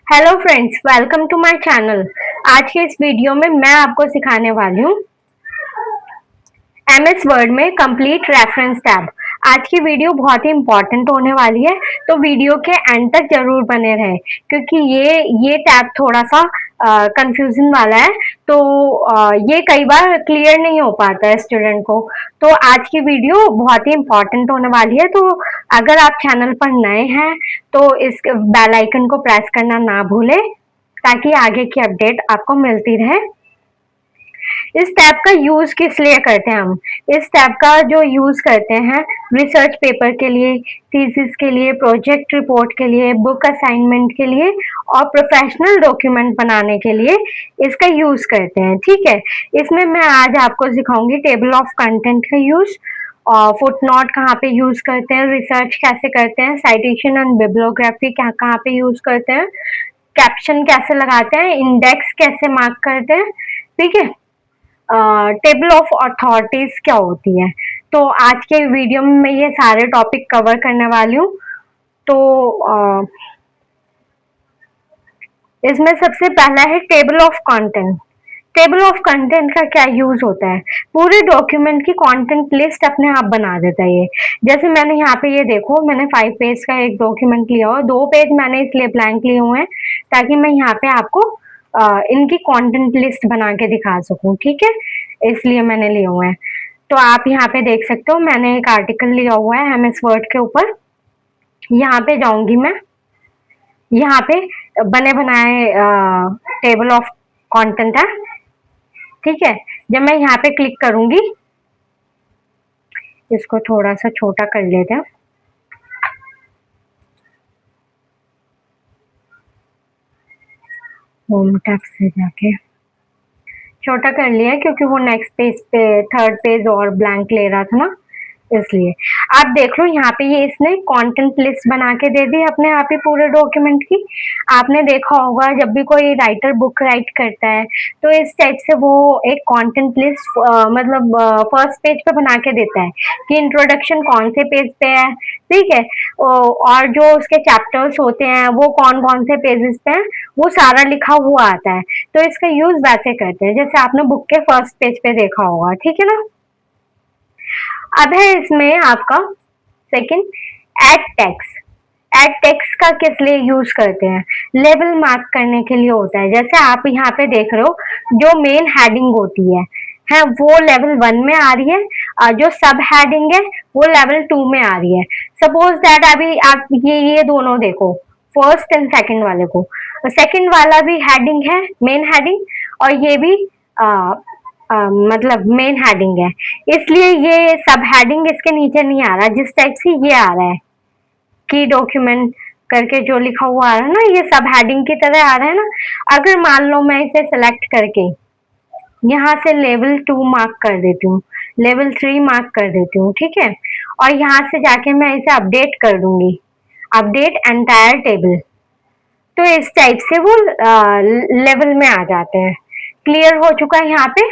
Hello friends, welcome to my channel. आज के इस वीडियो में मैं आपको सिखाने वाली हूँ एमएस वर्ड में कंप्लीट रेफरेंस टैब। आज की वीडियो बहुत ही इंपॉर्टेंट होने वाली है, तो वीडियो के एंड तक जरूर बने रहें क्योंकि ये टैब थोड़ा सा कंफ्यूजन वाला है। तो ये कई बार क्लियर नहीं हो पाता है स्टूडेंट को। तो आज की वीडियो बहुत ही इंपॉर्टेंट होने वाली है। तो अगर आप चैनल पर नए हैं तो इस बेल आइकन को प्रेस करना ना भूलें ताकि आगे की अपडेट आपको मिलती रहे। इस टैब का यूज किस लिए करते हैं हम? इस टैब का जो यूज करते हैं रिसर्च पेपर के लिए, थीसिस के लिए, प्रोजेक्ट रिपोर्ट के लिए, बुक असाइनमेंट के लिए और प्रोफेशनल डॉक्यूमेंट बनाने के लिए इसका यूज करते हैं। ठीक है, इसमें मैं आज आपको सिखाऊंगी टेबल ऑफ कंटेंट का यूज और फुट नोट कहाँ पे यूज करते हैं, रिसर्च कैसे करते हैं, साइटेशन एंड बिब्लियोग्राफी कहाँ पे यूज करते हैं, कैप्शन कैसे लगाते हैं, इंडेक्स कैसे मार्क करते हैं। ठीक है, टेबल ऑफ अथॉरिटीज क्या होती है। तो आज के वीडियो में मैं ये सारे टॉपिक कवर करने वाली हूँ। तो इसमें सबसे पहला है table of content. Table of content का क्या यूज होता है? पूरे डॉक्यूमेंट की कंटेंट लिस्ट अपने आप बना देता है ये। जैसे मैंने यहाँ पे ये देखो, मैंने 5 पेज का एक डॉक्यूमेंट लिया हुआ, 2 पेज मैंने इसलिए ब्लैंक लिए हुए हैं ताकि मैं यहाँ पे आपको इनकी कंटेंट लिस्ट बना के दिखा सकूं। ठीक है, इसलिए मैंने लिए हुए हैं। तो आप यहाँ पे देख सकते हो, मैंने एक आर्टिकल लिया हुआ है एमएस वर्ड के ऊपर। यहाँ पे जाऊंगी मैं, यहाँ पे बने बनाए टेबल ऑफ कंटेंट है। ठीक है, जब मैं यहाँ पे क्लिक करूंगी, इसको थोड़ा सा छोटा कर लेते हैं। होम टैब से जाके छोटा कर लिया क्योंकि वो नेक्स्ट पेज पे, थर्ड पेज और ब्लैंक ले रहा था ना, इसलिए। आप देख लो यहाँ पे ये इसने कंटेंट लिस्ट बना के दे दी अपने आप ही पूरे डॉक्यूमेंट की। आपने देखा होगा जब भी कोई राइटर बुक राइट करता है तो इस टाइप से वो एक कंटेंट लिस्ट मतलब फर्स्ट पेज पे बना के देता है कि इंट्रोडक्शन कौन से पेज पे है। ठीक है, और जो उसके चैप्टर्स होते हैं वो कौन कौन से पेजेस पे हैं वो सारा लिखा हुआ आता है। तो इसका यूज वैसे करते हैं जैसे आपने बुक के फर्स्ट पेज पे देखा होगा। ठीक है ना। अब है इसमें आपका second, add text. Add text का किस लिए यूज करते हैं? लेवल मार्क करने के लिए होता है। जैसे आप यहाँ पे देख रहे हो, जो मेन हेडिंग होती है वो लेवल 1 में आ रही है और जो सब हेडिंग है वो लेवल 2 में आ रही है। सपोज दैट अभी आप ये दोनों देखो, फर्स्ट एंड सेकंड वाले को। सेकंड वाला भी हेडिंग है, मेन हेडिंग, और ये भी मतलब मेन हेडिंग है, इसलिए ये सब हेडिंग इसके नीचे नहीं आ रहा। जिस टाइप से ये आ रहा है की डॉक्यूमेंट करके जो लिखा हुआ आ रहा है ना, ये सब हेडिंग की तरह आ रहा है ना। अगर मान लो मैं इसे सेलेक्ट करके यहाँ से लेवल 2 मार्क कर देती हूँ, लेवल 3 मार्क कर देती हूँ। ठीक है, और यहाँ से जाके मैं इसे अपडेट कर दूंगी, अपडेट एंटायर टेबल। तो इस टाइप से वो लेवल में आ जाते हैं। क्लियर हो चुका है यहाँ पे।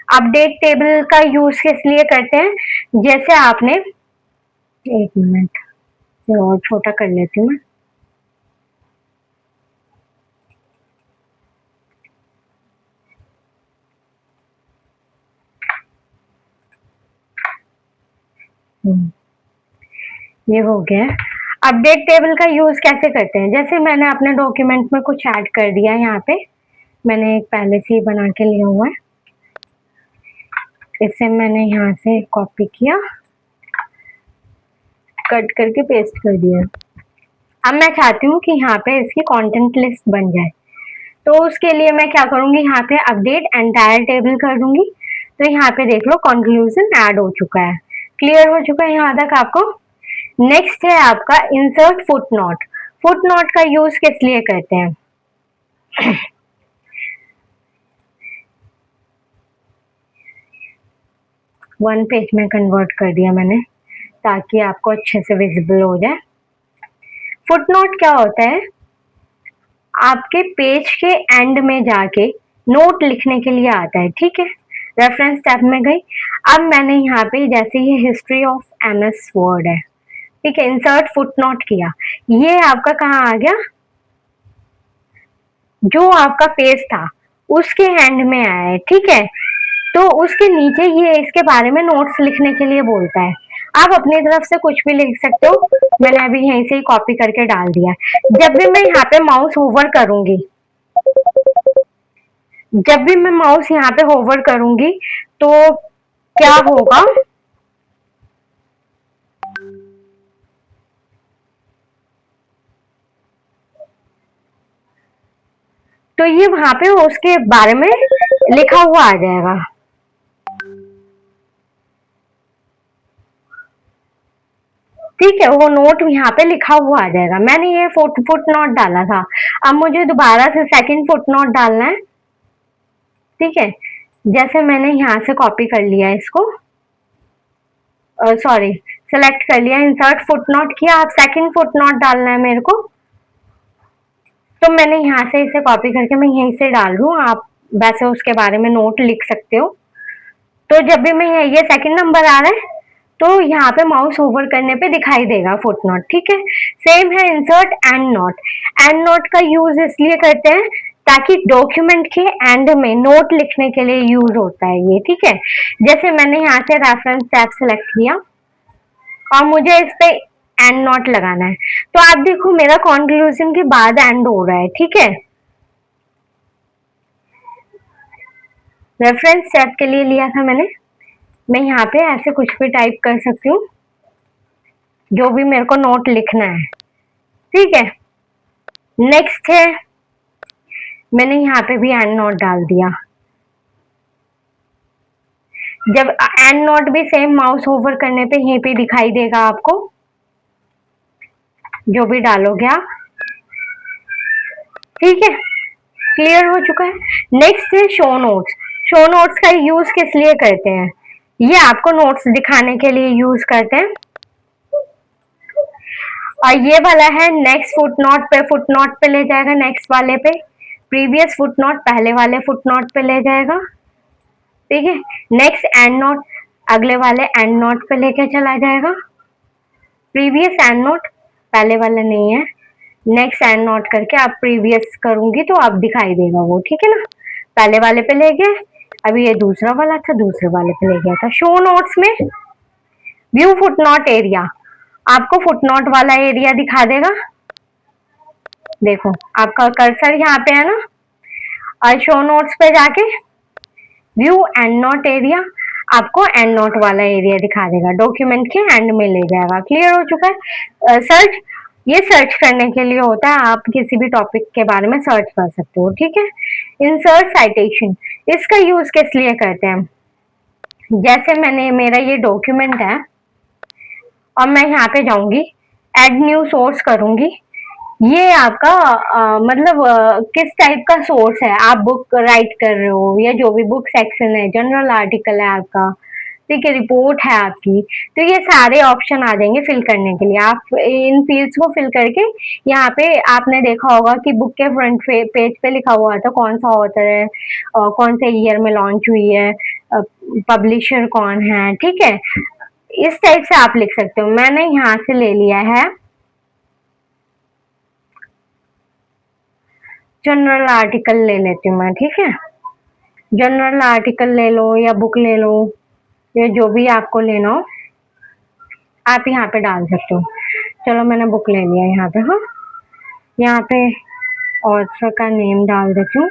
अपडेट टेबल का यूज किस लिए करते हैं? जैसे आपने, एक मिनट से और छोटा कर लेती हूँ मैं। ये हो गया। अपडेट टेबल का यूज कैसे करते हैं? जैसे मैंने अपने डॉक्यूमेंट में कुछ ऐड कर दिया, यहाँ पे मैंने एक पहले से ही बना के लिया हुआ है, इसे मैंने यहाँ से कॉपी किया, कट करके पेस्ट कर दिया। अब मैं चाहती हूँ कि यहाँ पे इसकी कंटेंट लिस्ट बन जाए, तो उसके लिए मैं क्या करूंगी, यहाँ पे अपडेट एंटायर टेबल कर दूंगी। तो यहाँ पे देख लो कंक्लूजन ऐड हो चुका है। क्लियर हो चुका है यहाँ तक आपको। नेक्स्ट है आपका insert foot note. Foot note का यूज किस लिए करते हैं? वन पेज में कन्वर्ट कर दिया मैंने ताकि आपको अच्छे से विजिबल हो जाए। फुट नोट क्या होता है? आपके पेज के एंड में जाके नोट लिखने के लिए आता है। ठीक है, रेफरेंस टैब में गई। अब मैंने यहाँ पे जैसे ये हिस्ट्री ऑफ एमएस वर्ड है, ठीक है, इंसर्ट फुट नोट किया, ये आपका कहाँ आ गया? जो आपका पेज था उसके एंड में आया है, ठीक है। तो उसके नीचे ये इसके बारे में नोट्स लिखने के लिए बोलता है। आप अपनी तरफ से कुछ भी लिख सकते हो, मैंने अभी यहीं से ही कॉपी करके डाल दिया है। जब भी मैं माउस यहाँ पे होवर करूंगी तो क्या होगा, तो ये वहां पे उसके बारे में लिखा हुआ आ जाएगा। ठीक है, वो नोट यहाँ पे लिखा हुआ आ जाएगा। मैंने ये फुट नोट डाला था, अब मुझे दोबारा से सेकंड फुट नोट डालना है। ठीक है, जैसे मैंने यहाँ से कॉपी कर लिया इसको, सॉरी सेलेक्ट कर लिया, इंसर्ट फुट नोट किया, अब सेकंड फुट नोट डालना है मेरे को। तो मैंने यहाँ से इसे कॉपी करके मैं यहीं से डाल रही हूँ, आप वैसे उसके बारे में नोट लिख सकते हो। तो जब भी मैं ये सेकंड नंबर आ रहा है तो यहाँ पे माउस ओवर करने पे दिखाई देगा फुट नोट। ठीक है, सेम है insert and note. And note का यूज इसलिए करते हैं ताकि डॉक्यूमेंट के एंड में नोट लिखने के लिए यूज होता है ये। ठीक है, जैसे मैंने यहाँ से रेफरेंस टैब सेलेक्ट किया और मुझे इस पे एंड नोट लगाना है, तो आप देखो मेरा कंक्लूजन के बाद एंड हो रहा है। ठीक है, रेफरेंस टैब के लिए लिया था मैंने। मैं यहाँ पे ऐसे कुछ भी टाइप कर सकती हूँ जो भी मेरे को नोट लिखना है। ठीक है, नेक्स्ट है, मैंने यहाँ पे भी एंड नोट डाल दिया। जब एंड नोट भी सेम माउस ओवर करने पे यहीं पे दिखाई देगा आपको, जो भी डालोगे आप। ठीक है, क्लियर हो चुका है। नेक्स्ट है शो नोट्स। शो नोट्स का यूज किस लिए करते हैं, ये आपको नोट्स दिखाने के लिए यूज करते हैं। और ये वाला है नेक्स्ट फुट नोट पे ले जाएगा, नेक्स्ट वाले पे। प्रीवियस फुट नोट पहले वाले फुट नोट पे ले जाएगा। ठीक है, नेक्स्ट एंड नोट अगले वाले एंड नोट पे लेके चला जाएगा। प्रीवियस एंड नोट पहले वाला नहीं है, नेक्स्ट एंड नोट करके आप प्रीवियस करूंगी तो आप दिखाई देगा वो। ठीक है ना, पहले वाले पे ले गए, अभी ये दूसरा वाला था, दूसरे वाले पे ले गया था। शो नोट्स में व्यू फुट नोट एरिया, आपको फुट नोट वाला एरिया दिखा देगा। देखो आपका कर्सर यहाँ पे है ना, और शो नोट्स पे जाके व्यू एंड नोट एरिया, आपको एंड नोट वाला एरिया दिखा देगा, डॉक्यूमेंट के एंड में ले जाएगा। क्लियर हो चुका है। सर्च, ये सर्च करने के लिए होता है, आप किसी भी टॉपिक के बारे में सर्च कर सकते हो। ठीक है, इंसर्ट साइटेशन, इसका यूज किस लिए करते हैं, जैसे मैंने मेरा ये डॉक्यूमेंट है और मैं यहाँ पे जाऊंगी, एड न्यू सोर्स करूंगी। ये आपका मतलब किस टाइप का सोर्स है, आप बुक राइट कर रहे हो या जो भी बुक सेक्शन है, जनरल आर्टिकल है आपका, ठीक है, रिपोर्ट है आपकी, तो ये सारे ऑप्शन आ जाएंगे फिल करने के लिए। आप इन फील्ड्स को फिल करके यहाँ पे आपने देखा होगा कि बुक के फ्रंट पेज पे लिखा हुआ था कौन सा ऑथर है, कौन से ईयर में लॉन्च हुई है, पब्लिशर कौन है। ठीक है, इस टाइप से आप लिख सकते हो। मैंने यहाँ से ले लिया है जनरल आर्टिकल, ले लेती हूँ मैं। ठीक है, जनरल आर्टिकल ले लो या बुक ले लो या जो भी आपको लेना हो आप यहाँ पे डाल सकते हो। चलो मैंने बुक ले लिया यहाँ पे। हाँ, यहाँ पे ऑथर का नेम डाल देती हूँ,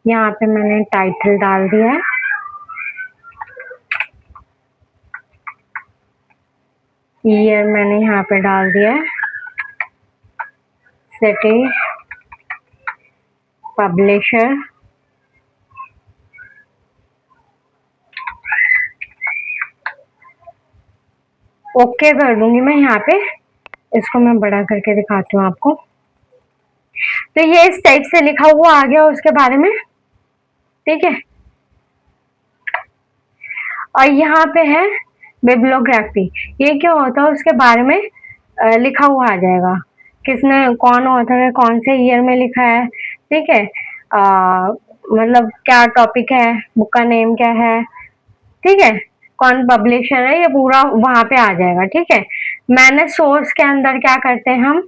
यहाँ पे मैंने टाइटल डाल दिया है, ईयर मैंने यहाँ पे डाल दिया है, सिटी, पब्लिशर, ओके कर दूंगी मैं यहाँ पे। इसको मैं बड़ा करके दिखाती हूँ आपको। तो ये इस टाइप से लिखा हुआ आ गया उसके बारे में। ठीक है, और यहाँ पे है बिब्लियोग्राफी, ये क्या होता है उसके बारे में लिखा हुआ आ जाएगा, किसने, कौन ऑथर है, कौन से ईयर में लिखा है। ठीक है, मतलब क्या टॉपिक है, बुक का नेम क्या है, ठीक है, कौन पब्लिशर है, ये पूरा वहां पे आ जाएगा। ठीक है, मैंने सोर्स के अंदर क्या करते हैं हम,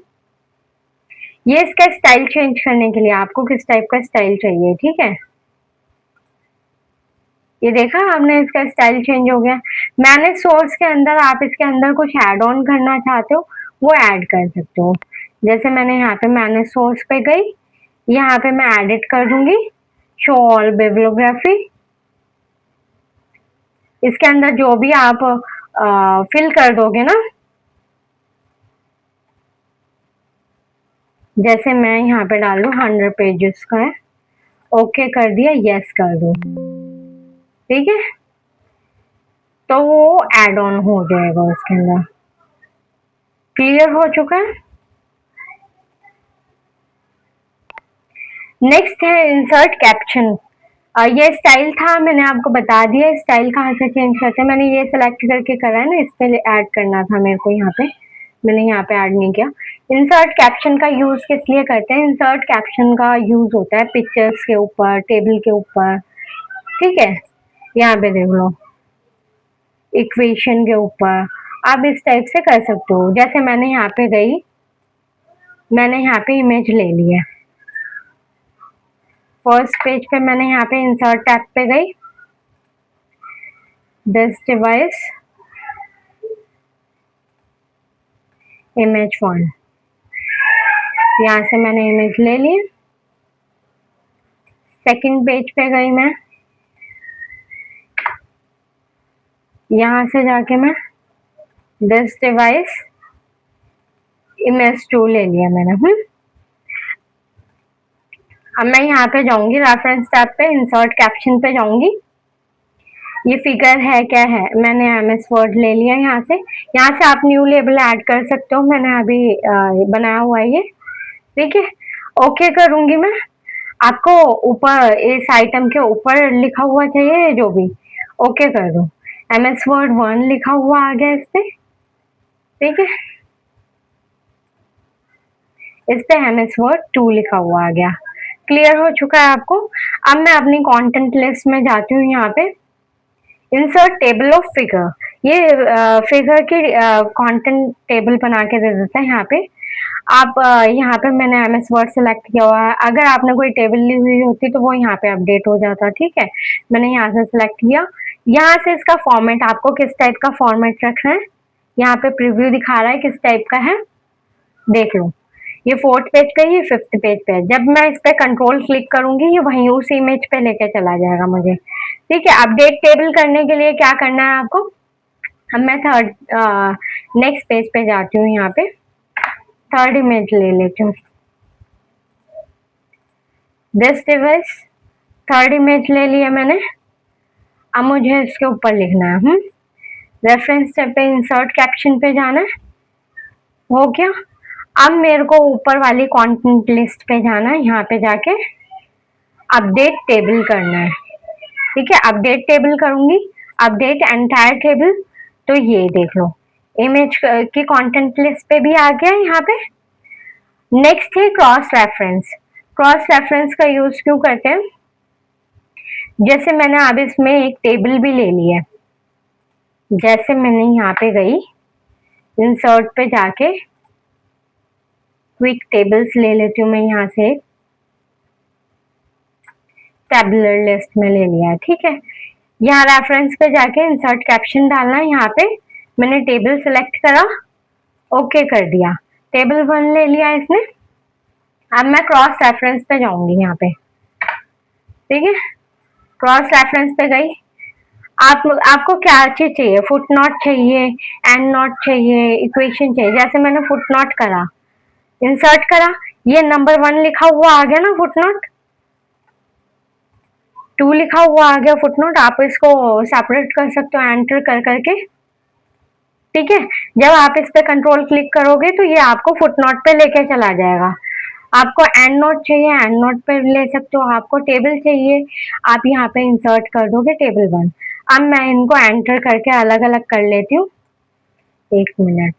ये इसका स्टाइल चेंज करने के लिए आपको किस टाइप का स्टाइल चाहिए, ठीक है। ये देखा आपने, इसका स्टाइल चेंज हो गया। मैनेज सोर्स के अंदर आप इसके अंदर कुछ ऐड ऑन करना चाहते हो वो ऐड कर सकते हो। जैसे मैंने यहाँ पे मैनेज सोर्स पे गई, यहाँ पे मैं एडिट कर दूंगी शो ऑल बिब्लियोग्राफी। इसके अंदर जो भी आप फिल कर दोगे ना, जैसे मैं यहाँ पे डाल दूँ 100 पेजेस का है, ओके कर दिया, यस कर दो, ठीक है, तो वो एड ऑन हो जाएगा उसके अंदर। क्लियर हो चुका है। नेक्स्ट है इंसर्ट कैप्शन। ये स्टाइल था, मैंने आपको बता दिया स्टाइल कहाँ से चेंज करते हैं। मैंने ये सिलेक्ट करके करा है ना, इस पे ऐड करना था मेरे को, यहाँ पे मैंने यहाँ पे ऐड नहीं किया। इंसर्ट कैप्शन का यूज किस लिए करते हैं? इंसर्ट कैप्शन का यूज होता है पिक्चर्स के ऊपर, टेबल के ऊपर, ठीक है। यहाँ पे देख लो, इक्वेशन के ऊपर आप इस टाइप से कर सकते हो। जैसे मैंने यहाँ पे गई, मैंने यहाँ पे इमेज ले ली है, फर्स्ट पेज पे मैंने यहाँ पे इंसर्ट टैब पे गई, दिस डिवाइस इमेज 1, यहाँ से मैंने इमेज ले ली। सेकंड पेज पे गई मैं, यहाँ से जाके मैं दिस डिवाइस इमेज 2 ले लिया मैंने। अब मैं यहाँ पे जाऊंगी रेफरेंस टैब पे, इंसर्ट कैप्शन पे जाऊंगी। ये फिगर है क्या है, मैंने एमएस वर्ड ले लिया यहाँ से आप न्यू लेबल ऐड कर सकते हो, मैंने अभी बनाया हुआ है ये, ठीक है। ओके करूंगी मैं। आपको ऊपर इस आइटम के ऊपर लिखा हुआ चाहिए जो भी, ओके कर दो। एमएस वर्ड 1 लिखा हुआ आ गया इस पे, ठीक है। इस पे एमएस वर्ड 2 लिखा हुआ आ गया। क्लियर हो चुका है आपको। अब मैं अपनी कंटेंट लिस्ट में जाती हूँ, यहाँ पे इंसर्ट टेबल ऑफ फिगर, ये फिगर की कंटेंट टेबल बना के दे देता है यहाँ पे। आप यहाँ पे मैंने एमएस वर्ड सेलेक्ट किया हुआ है, अगर आपने कोई टेबल ली हुई होती तो वो यहाँ पे अपडेट हो जाता, ठीक है। मैंने यहाँ से सिलेक्ट किया, यहाँ से इसका फॉर्मेट आपको किस टाइप का फॉर्मेट रखना है, यहाँ पे प्रीव्यू दिखा रहा है किस टाइप का है, देख लो। ये 4th पेज पे, ये 5th पेज पे। जब मैं इस पे कंट्रोल क्लिक करूंगी ये वहीं उस इमेज पे लेके चला जाएगा मुझे, ठीक है। अपडेट टेबल करने के लिए क्या करना है आपको, अब मैं नेक्स्ट पेज पे जाती हूँ, यहाँ पे 3rd इमेज ले लेती हूँ, दिस डिवाइस 3rd इमेज ले लिया मैंने। अब मुझे इसके ऊपर लिखना है, रेफरेंस टैब पे इंसर्ट कैप्शन पे जाना है, हो गया। अब मेरे को ऊपर वाली कंटेंट लिस्ट पे जाना है, यहाँ पे जाके अपडेट टेबल करना है, ठीक है। अपडेट टेबल करूंगी, अपडेट एंटायर टेबल, तो ये देख लो इमेज की कंटेंट लिस्ट पे भी आ गया यहाँ पे। नेक्स्ट है क्रॉस रेफरेंस। क्रॉस रेफरेंस का यूज क्यों करते हैं, जैसे मैंने अब इसमें एक टेबल भी ले लिया, जैसे मैंने यहाँ पे गई इंसर्ट पे जाके क्विक टेबल्स ले लेती हूँ मैं, यहाँ से टेबुलर लिस्ट में ले लिया, ठीक है। यहाँ रेफरेंस पे जाके इंसर्ट कैप्शन डालना है, यहाँ पे मैंने टेबल सिलेक्ट करा, ओके कर दिया, टेबल 1 ले लिया इसने। अब मैं क्रॉस रेफरेंस पे जाऊंगी यहाँ पे, ठीक है। क्रॉस रेफरेंस पे गई, आपको क्या चीज चाहिए, फुट नोट चाहिए, एंड नोट चाहिए, इक्वेशन चाहिए। जैसे मैंने फुट नोट करा, इंसर्ट करा, ये नंबर 1 लिखा हुआ आ गया ना, फुट नोट 2 लिखा हुआ आ गया फुट नोट। आप इसको सेपरेट कर सकते हो एंटर कर करके, ठीक है। जब आप इस पे कंट्रोल क्लिक करोगे तो ये आपको फुट नोट पे लेके चला जाएगा। आपको एंड नोट चाहिए, एंड नोट पे ले सकते हो। आपको टेबल चाहिए, आप यहाँ पे इंसर्ट कर दोगे टेबल 1। अब मैं इनको एंटर करके अलग अलग कर लेती हूँ, 1 मिनट।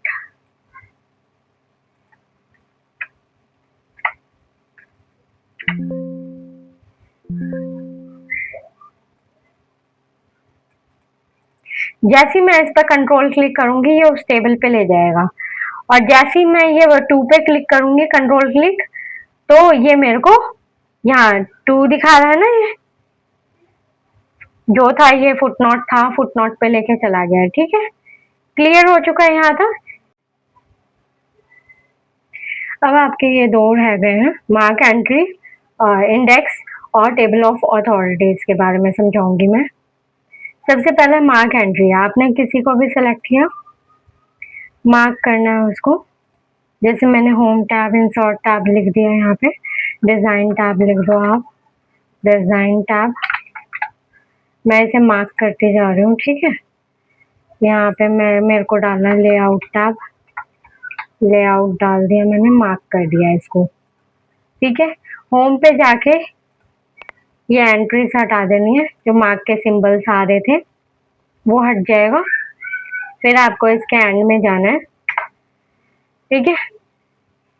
जैसे मैं इस पर कंट्रोल क्लिक करूंगी ये उस टेबल पे ले जाएगा, और जैसे ही मैं ये 2 पे क्लिक करूंगी कंट्रोल क्लिक, तो ये मेरे को यहाँ 2 दिखा रहा है ना, ये जो था ये फुटनोट था, फुटनोट पे लेके चला गया है। ठीक है, क्लियर हो चुका है यहाँ तक। अब आपके ये दो रह गए हैं, मार्क एंट्री, इंडेक्स और टेबल ऑफ अथॉरिटीज के बारे में समझाऊंगी मैं। सबसे पहले मार्क एंट्री, आपने किसी को भी सेलेक्ट किया, मार्क करना है उसको। जैसे मैंने होम टैब, इंसर्ट टैब लिख दिया यहाँ पे, डिजाइन टैब लिख दो आप, डिजाइन टैब। मैं इसे मार्क करते जा रही हूँ। ठीक है, यहाँ पे मेरे को डालना लेआउट टैब, लेआउट डाल दिया मैंने, मार्क कर दिया इसको। ठीक है, होम पे जाके ये एंट्रीज हटा देनी है, जो मार्क के सिंबल्स आ रहे थे वो हट जाएगा। फिर आपको इसके एंड में जाना है। ठीक है,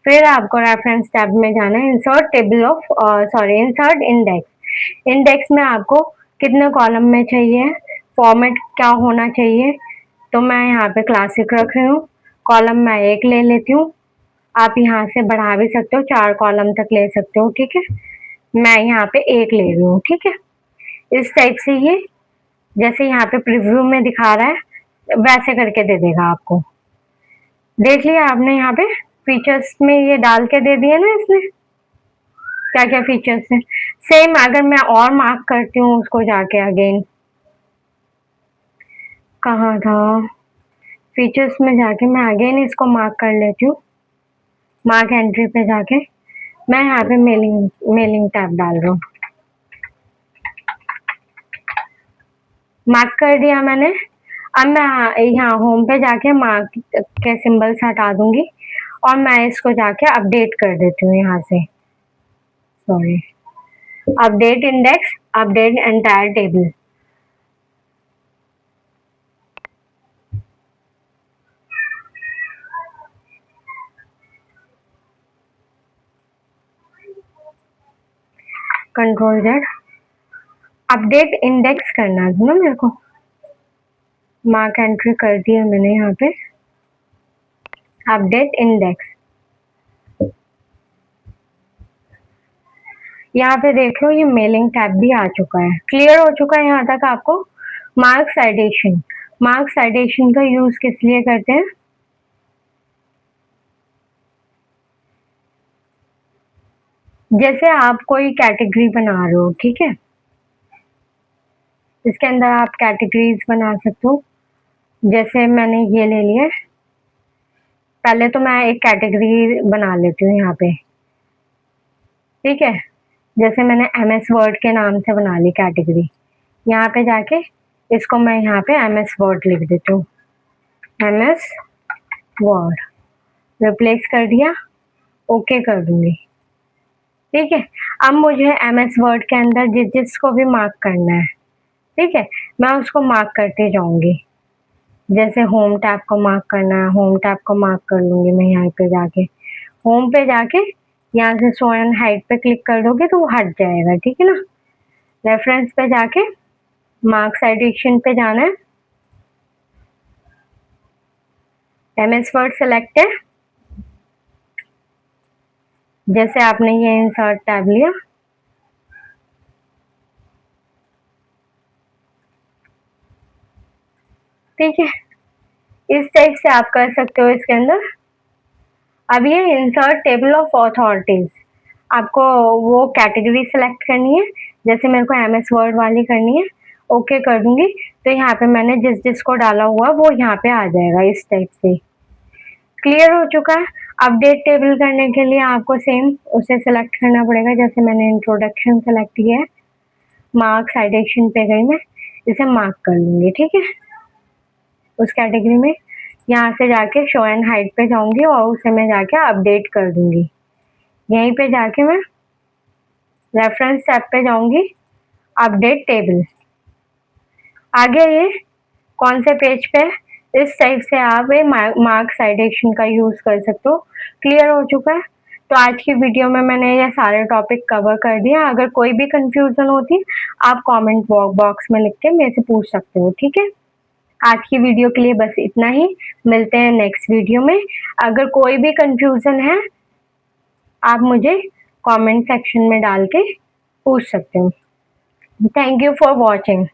फिर आपको रेफरेंस टैब में जाना है, insert table of insert index. Index में आपको कितने कॉलम में चाहिए, फॉर्मेट क्या होना चाहिए। तो मैं यहाँ पे क्लासिक रख रही हूँ, कॉलम मैं 1 ले लेती हूँ। आप यहाँ से बढ़ा भी सकते हो, 4 कॉलम तक ले सकते हो। ठीक है, मैं यहाँ पे 1 ले रही हूँ। ठीक है, इस टाइप से ये जैसे यहाँ पे प्रीव्यू में दिखा रहा है वैसे करके दे देगा आपको। देख लिया आपने, यहाँ पे फीचर्स में ये डाल के दे दिए ना इसने, क्या क्या फीचर्स है। सेम अगर मैं और मार्क करती हूँ उसको जाके, अगेन कहाँ था, फीचर्स में जाके मैं अगेन इसको मार्क कर लेती हूँ। मार्क एंट्री पे जाके मैं यहाँ पे मेलिंग टैब डाल रहा हूँ, मार्क कर दिया मैंने। अब मैं यहाँ होम पे जाके मार्क के सिंबल्स हटा दूंगी और मैं इसको जाके अपडेट कर देती हूँ यहाँ से। Sorry, update index, update entire table. Control Z, update index करना है ना मेरे को। मार्क एंट्री कर दिया मैंने यहाँ पे, अपडेट इंडेक्स। यहाँ पे देख लो ये मेलिंग टैब भी आ चुका है, क्लियर हो चुका है यहाँ तक आपको। मार्क साइटेशन, मार्क साइटेशन का यूज किस लिए करते हैं, जैसे आप कोई कैटेगरी बना रहे हो। ठीक है, इसके अंदर आप कैटेगरीज बना सकते हो। जैसे मैंने ये ले लिया, पहले तो मैं एक कैटेगरी बना लेती हूँ यहाँ पे। ठीक है, जैसे मैंने MS वर्ड के नाम से बना ली कैटेगरी। यहाँ पे जाके इसको मैं यहाँ पे MS वर्ड लिख देती हूँ, MS वर्ड रिप्लेस कर दिया, ओके कर दूंगी। ठीक है, अब मुझे MS वर्ड के अंदर जिसको भी मार्क करना है, ठीक है, मैं उसको मार्क करते जाऊंगी। जैसे होम टैब को मार्क करना है, होम टैब को मार्क कर लूंगी मैं। यहाँ पे जाके होम पे जाके यहाँ से शो एंड हाइड पे क्लिक कर दोगे तो वो हट जाएगा। ठीक है ना, रेफरेंस पे जाके मार्क साइटेशन पे जाना है, MS वर्ड सेलेक्ट है। जैसे आपने ये इंसर्ट टैब लिया, ठीक है, इस टाइप से आप कर सकते हो इसके अंदर। अब ये इंसर्ट टेबल ऑफ अथॉरिटीज, आपको वो कैटेगरी सेलेक्ट करनी है। जैसे मेरे को MS वर्ड वाली करनी है, ओके कर दूंगी तो यहाँ पे मैंने जिस जिसको डाला हुआ वो यहाँ पे आ जाएगा इस टाइप से। क्लियर हो चुका है। अपडेट टेबल करने के लिए आपको सेम उसे सेलेक्ट करना पड़ेगा। जैसे मैंने इंट्रोडक्शन सेलेक्ट किया है, मार्क साइटेशन पे गई मैं, इसे मार्क कर लूंगी। ठीक है, उस कैटेगरी में यहाँ से जाके शो एंड हाइड पे जाऊंगी और उसे मैं जाके अपडेट कर दूंगी। यहीं पे जाके मैं रेफरेंस टैब पे जाऊंगी, अपडेट टेबल। आगे ये कौन से पेज पे, इस टाइप से आप ये मार्क साइटेशन का यूज कर सकते हो। क्लियर हो चुका है। तो आज की वीडियो में मैंने ये सारे टॉपिक कवर कर दिया। अगर कोई भी कंफ्यूजन होती आप कमेंट बॉक्स में लिख के मेरे से पूछ सकते हो। ठीक है, आज की वीडियो के लिए बस इतना ही, मिलते हैं नेक्स्ट वीडियो में। अगर कोई भी कंफ्यूजन है आप मुझे कमेंट सेक्शन में डाल के पूछ सकते हो। Thank you for watching.